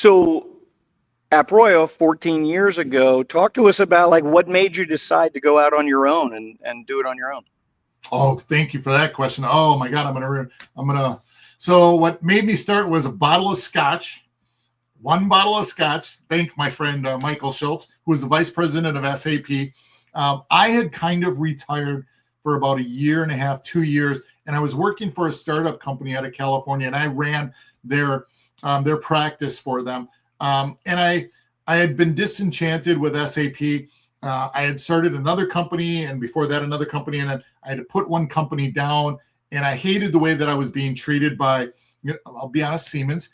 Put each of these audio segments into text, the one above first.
So AppRoyo 14 years ago, talk to us about like what made you decide to go out on your own and do it on your own. Oh, thank you for that question. Oh my God, so what made me start was a bottle of Scotch, one bottle of Scotch. Thank my friend, Michael Schultz, who was the vice president of SAP. I had kind of retired for about a year and a half, 2 years, and I was working for a startup company out of California, and I ran their practice for them. And I had been disenchanted with SAP. I had started another company, and before that, another company, and I had to put one company down, and I hated the way that I was being treated by, I'll be honest, Siemens.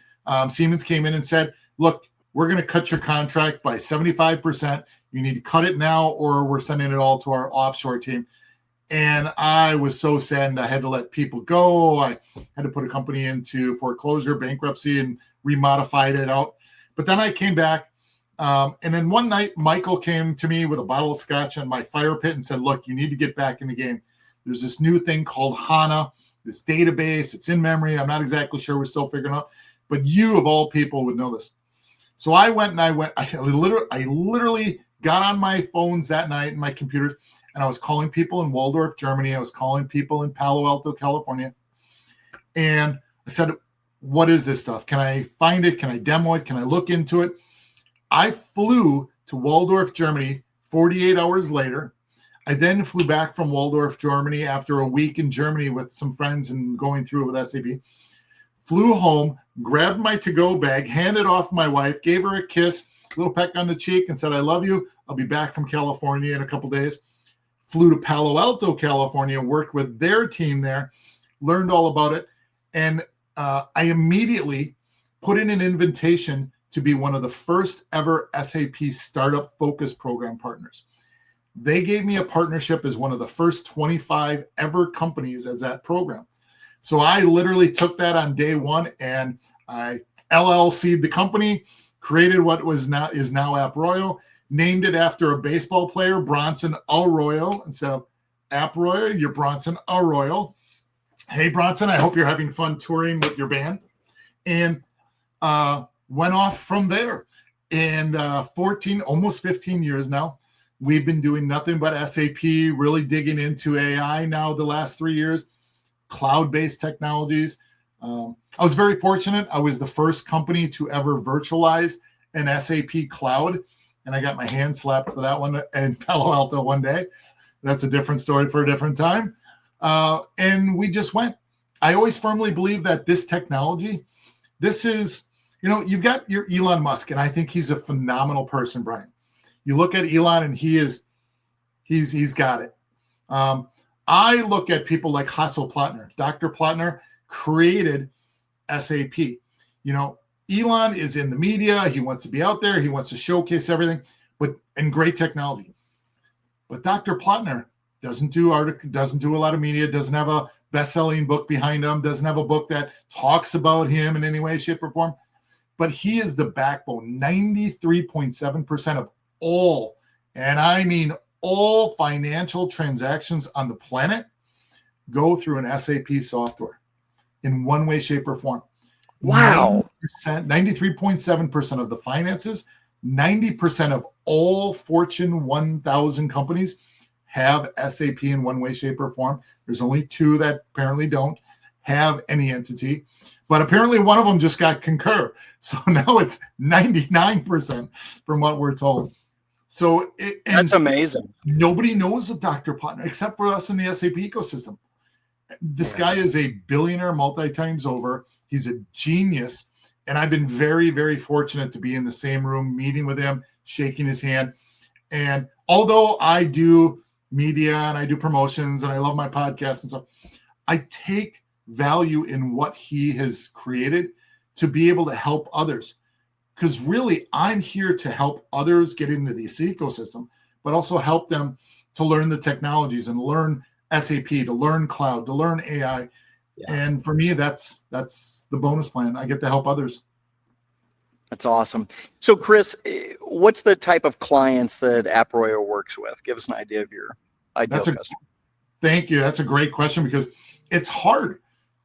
Siemens came in and said, look, we're going to cut your contract by 75%. You need to cut it now, or we're sending it all to our offshore team. And I was so saddened. I had to let people go. I had to put a company into foreclosure, bankruptcy, and remodified it out. But then I came back. And then one night, Michael came to me with a bottle of Scotch on my fire pit and said, look, you need to get back in the game. There's this new thing called HANA, this database. It's in memory. I'm not exactly sure. We're still figuring out. But you, of all people, would know this. So I literally got on my phones that night and my computers, and I was calling people in Waldorf, Germany. I was calling people in Palo Alto, California. And I said, what is this stuff? Can I find it? Can I demo it? Can I look into it? I flew to Waldorf, Germany 48 hours later. I then flew back from Waldorf, Germany after a week in Germany with some friends and going through it with SAP. Flew home, grabbed my to-go bag, handed off my wife, gave her a kiss, a little peck on the cheek, and said, I love you. I'll be back from California in a couple days. Flew to Palo Alto, California, worked with their team there, learned all about it, and I immediately put in an invitation to be one of the first ever SAP Startup Focus Program partners. They gave me a partnership as one of the first 25 ever companies as that program. So I literally took that on day one, and I LLC'd the company, created what is now AppRoyo, named it after a baseball player, Bronson Arroyo, instead of AppRoyo, you're Bronson Arroyo. Hey, Bronson, I hope you're having fun touring with your band. And went off from there. And almost 15 years now, we've been doing nothing but SAP, really digging into AI now the last 3 years, cloud-based technologies. I was very fortunate. I was the first company to ever virtualize an SAP cloud, and I got my hand slapped for that one in Palo Alto one day. That's a different story for a different time. And we just went. I always firmly believe that this technology, this is, you've got your Elon Musk, and I think he's a phenomenal person, Bryon. You look at Elon, and he's got it. I look at people like Hasso Plattner. Dr. Plattner created SAP. Elon is in the media. He wants to be out there. He wants to showcase everything, and great technology. But Dr. Plattner doesn't do a lot of media, doesn't have a best-selling book behind him, doesn't have a book that talks about him in any way, shape, or form. But he is the backbone. 93.7% of all, and I mean all financial transactions on the planet go through an SAP software in one way, shape, or form. Wow. 93.7% of the finances, 90% of all Fortune 1000 companies have SAP in one way, shape, or form. There's only 2 that apparently don't have any entity, but apparently one of them just got Concur. So now it's 99% from what we're told. So that's amazing. Nobody knows of Dr. Plattner except for us in the SAP ecosystem. This guy is a billionaire multi-times over. He's a genius. And I've been very, very fortunate to be in the same room, meeting with him, shaking his hand. And although I do media and I do promotions and I love my podcast and stuff, I take value in what he has created to be able to help others. Because really, I'm here to help others get into this ecosystem, but also help them to learn the technologies and learn SAP, to learn cloud, to learn AI. Yeah. And for me, that's the bonus plan. I get to help others. That's awesome. So, Chris, what's the type of clients that AppRoyo works with? Give us an idea of your ideal customer. Thank you. That's a great question because it's hard.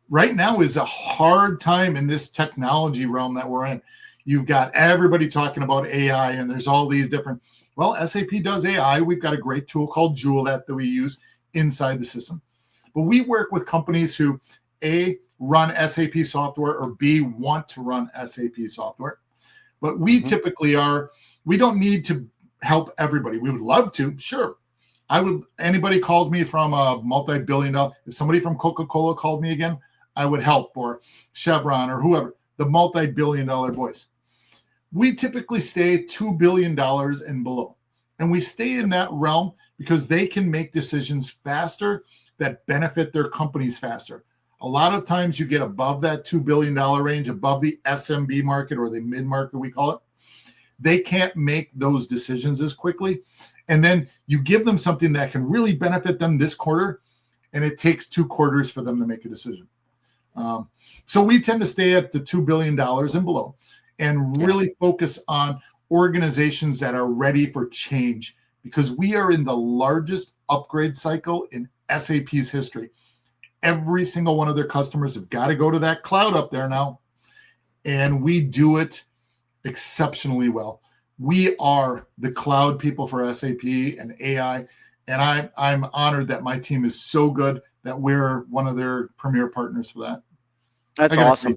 Right now is a hard time in this technology realm that we're in. You've got everybody talking about AI, and there's all these different, well, SAP does AI. We've got a great tool called Joule that we use inside the system. But we work with companies who, A, run SAP software, or B, want to run SAP software. But we typically we don't need to help everybody. We would love to, sure. Anybody calls me from a multi-billion dollar, if somebody from Coca-Cola called me again, I would help, or Chevron or whoever, the multi-billion dollar voice. We typically stay $2 billion and below. And we stay in that realm because they can make decisions faster that benefit their companies faster. A lot of times you get above that $2 billion range, above the SMB market or the mid-market, we call it. They can't make those decisions as quickly. And then you give them something that can really benefit them this quarter, and it takes 2 quarters for them to make a decision. So we tend to stay at the $2 billion and below and really focus on organizations that are ready for change, because we are in the largest upgrade cycle in SAP's history. Every single one of their customers have got to go to that cloud up there now, and we do it exceptionally well. We are the cloud people for SAP and AI, and I'm honored that my team is so good that we're one of their premier partners for that. That's awesome.